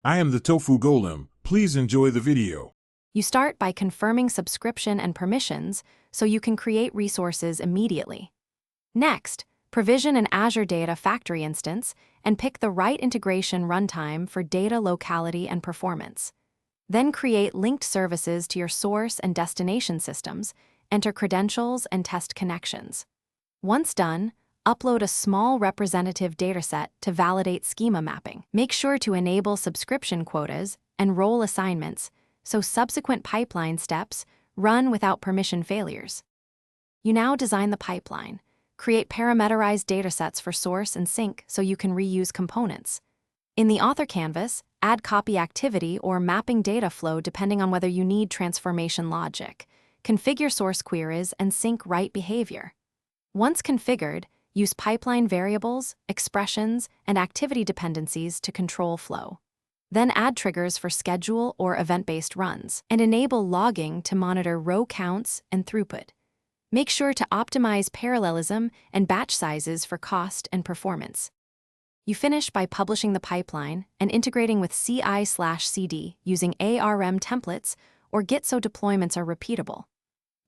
I am the Tofu Golem. Please enjoy the video. You start by confirming subscription and permissions so you can create resources immediately. Next, provision an Azure Data Factory instance and pick the right integration runtime for data locality and performance. Then create linked services to your source and destination systems, enter credentials, and test connections. Once done, upload a small representative dataset to validate schema mapping. Make sure to enable subscription quotas and role assignments so subsequent pipeline steps run without permission failures. You now design the pipeline. Create parameterized datasets for source and sync so you can reuse components. In the author canvas, add copy activity or mapping data flow depending on whether you need transformation logic. Configure source queries and sync write behavior. Once configured, use pipeline variables, expressions, and activity dependencies to control flow. Then add triggers for schedule or event-based runs, and enable logging to monitor row counts and throughput. Make sure to optimize parallelism and batch sizes for cost and performance. You finish by publishing the pipeline and integrating with CI/CD using ARM templates or Git so deployments are repeatable.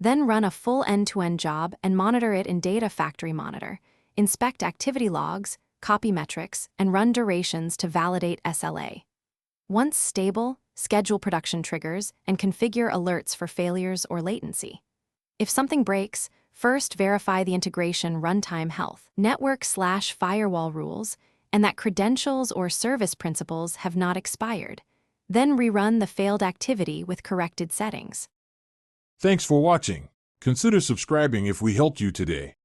Then run a full end-to-end job and monitor it in Data Factory Monitor. Inspect activity logs, copy metrics, and run durations to validate SLA. Once stable, schedule production triggers and configure alerts for failures or latency. If something breaks, first verify the integration runtime health, network/firewall rules, and that credentials or service principals have not expired. Then rerun the failed activity with corrected settings. Thanks for watching. Consider subscribing if we helped you today.